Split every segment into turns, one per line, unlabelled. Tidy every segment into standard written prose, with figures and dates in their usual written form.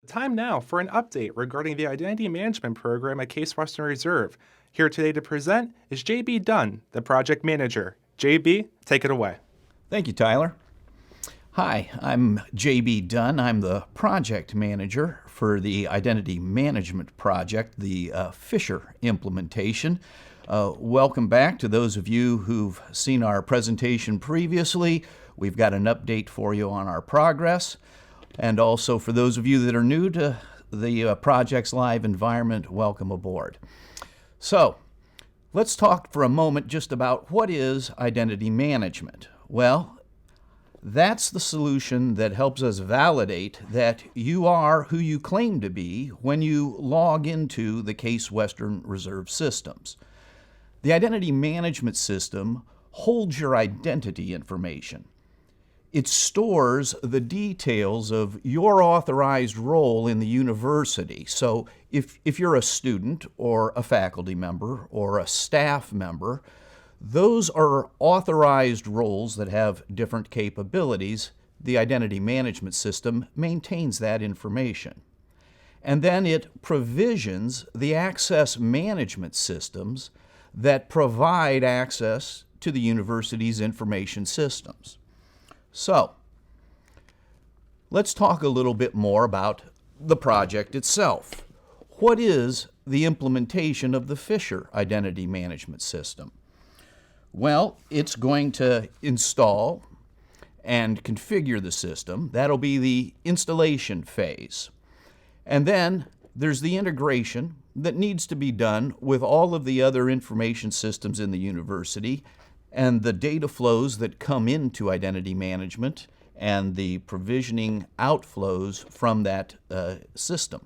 Time now for an update regarding the Identity Management Program at Case Western Reserve. Here today to present is JB Dunn, the project manager. JB, take it away.
Thank you, Tyler. Hi, I'm JB Dunn. I'm the project manager for the Identity Management Project, the Fischer implementation. Welcome back to those of you who've seen our presentation previously. We've got an update for you on our progress. And also for those of you that are new to the project's live environment, welcome aboard. So let's talk for a moment just about what is identity management. Well, that's the solution that helps us validate that you are who you claim to be when you log into the Case Western Reserve systems. The identity management system holds your identity information. It stores the details of your authorized role in the university. So if you're a student or a faculty member or a staff member, those are authorized roles that have different capabilities. The identity management system maintains that information. And then it provisions the access management systems that provide access to the university's information systems. So, let's talk a little bit more about the project itself. What is the implementation of the Fischer Identity Management System? Well, it's going to install and configure the system. That'll be the installation phase. And then there's the integration that needs to be done with all of the other information systems in the university and the data flows that come into identity management and the provisioning outflows from that system.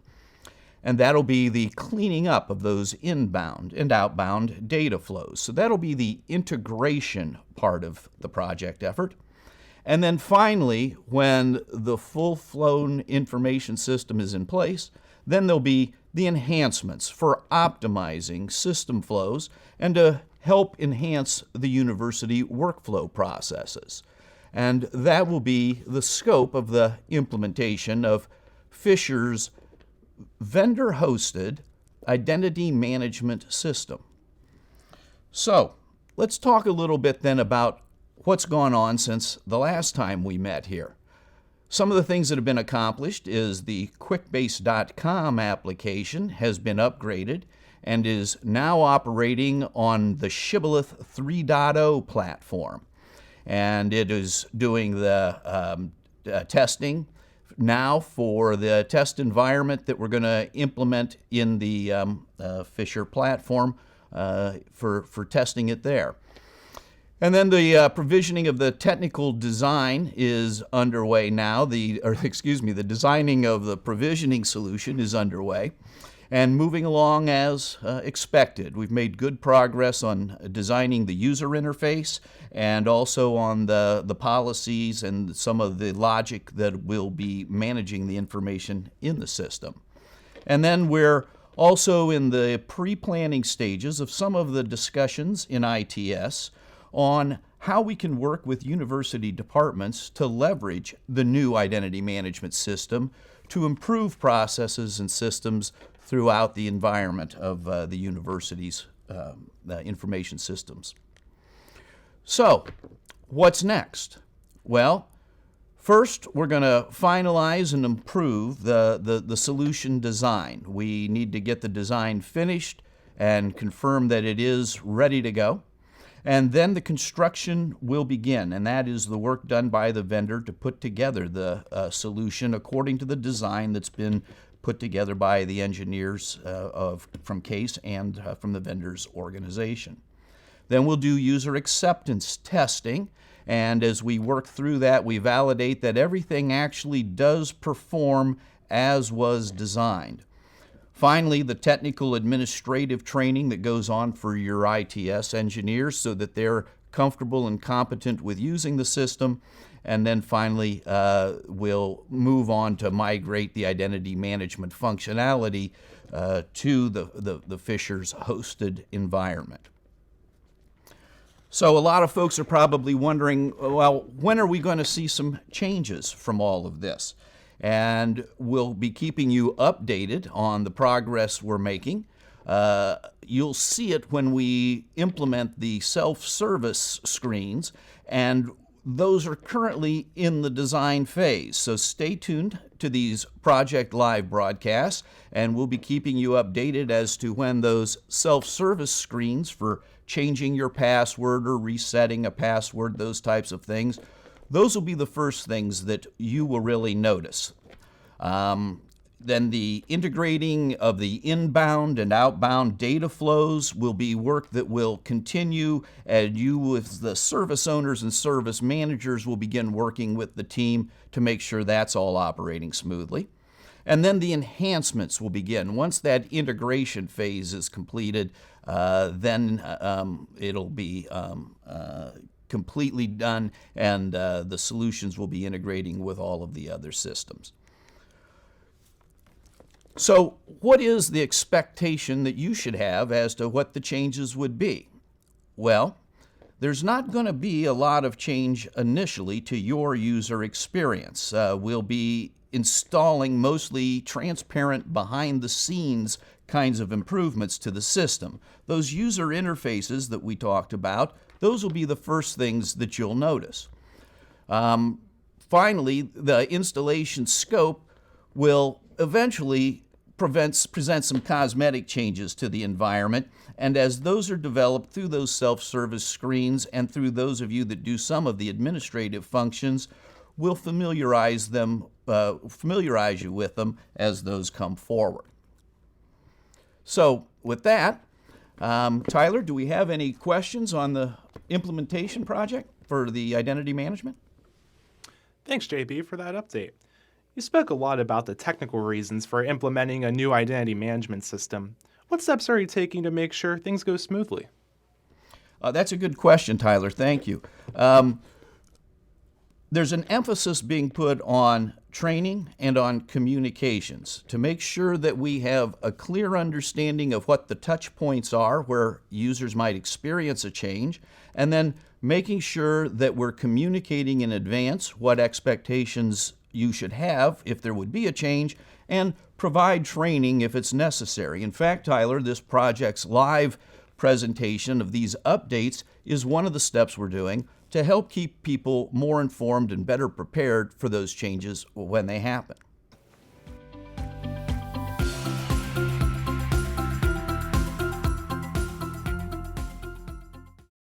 And that'll be the cleaning up of those inbound and outbound data flows. So that'll be the integration part of the project effort. And then finally, when the full-flown information system is in place, then there'll be the enhancements for optimizing system flows and to help enhance the university workflow processes. And that will be the scope of the implementation of Fischer's vendor-hosted identity management system. So, let's talk a little bit then about what's gone on since the last time we met here. Some of the things that have been accomplished is the QuickBase.com application has been upgraded and is now operating on the Shibboleth 3.0 platform. And it is doing the testing now for the test environment that we're going to implement in the Fischer platform for testing it there. And then the provisioning of the technical design is underway now. The designing of the provisioning solution is underway and moving along as expected. We've made good progress on designing the user interface and also on the policies and some of the logic that will be managing the information in the system. And then we're also in the pre-planning stages of some of the discussions in ITS on how we can work with university departments to leverage the new identity management system to improve processes and systems throughout the environment of the university's information systems. So, what's next? Well, first we're going to finalize and improve the solution design. We need to get the design finished and confirm that it is ready to go. And then the construction will begin, and that is the work done by the vendor to put together the solution according to the design that's been put together by the engineers from CASE and from the vendor's organization. Then we'll do user acceptance testing, and as we work through that, we validate that everything actually does perform as was designed. Finally, the technical administrative training that goes on for your ITS engineers so that they're comfortable and competent with using the system. And then finally, we'll move on to migrate the identity management functionality to the Fischer's hosted environment. So a lot of folks are probably wondering, well, when are we going to see some changes from all of this? and we'll be keeping you updated on the progress we're making. You'll see it when we implement the self-service screens, and those are currently in the design phase. So stay tuned to these Project Live broadcasts, and we'll be keeping you updated as to when those self-service screens for changing your password or resetting a password, those types of things, those will be the first things that you will really notice. Then the integrating of the inbound and outbound data flows will be work that will continue, and you with the service owners and service managers will begin working with the team to make sure that's all operating smoothly. And then the enhancements will begin. Once that integration phase is completed, then it'll be completely done, and the solutions will be integrating with all of the other systems. So what is the expectation that you should have as to what the changes would be? Well, there's not going to be a lot of change initially to your user experience. We'll be installing mostly transparent behind-the-scenes kinds of improvements to the system. Those user interfaces that we talked about, those will be the first things that you'll notice. Finally, the installation scope will eventually present some cosmetic changes to the environment, and as those are developed through those self-service screens and through those of you that do some of the administrative functions, we'll familiarize you with them as those come forward. So with that, Tyler, do we have any questions on the implementation project for the identity management?
Thanks, JB, for that update. You spoke a lot about the technical reasons for implementing a new identity management system. What steps are you taking to make sure things go smoothly?
That's a good question, Tyler. Thank you. There's an emphasis being put on training and on communications to make sure that we have a clear understanding of what the touch points are where users might experience a change, and then making sure that we're communicating in advance what expectations you should have if there would be a change, and provide training if it's necessary. In fact, Tyler, this project's live presentation of these updates is one of the steps we're doing to help keep people more informed and better prepared for those changes when they happen.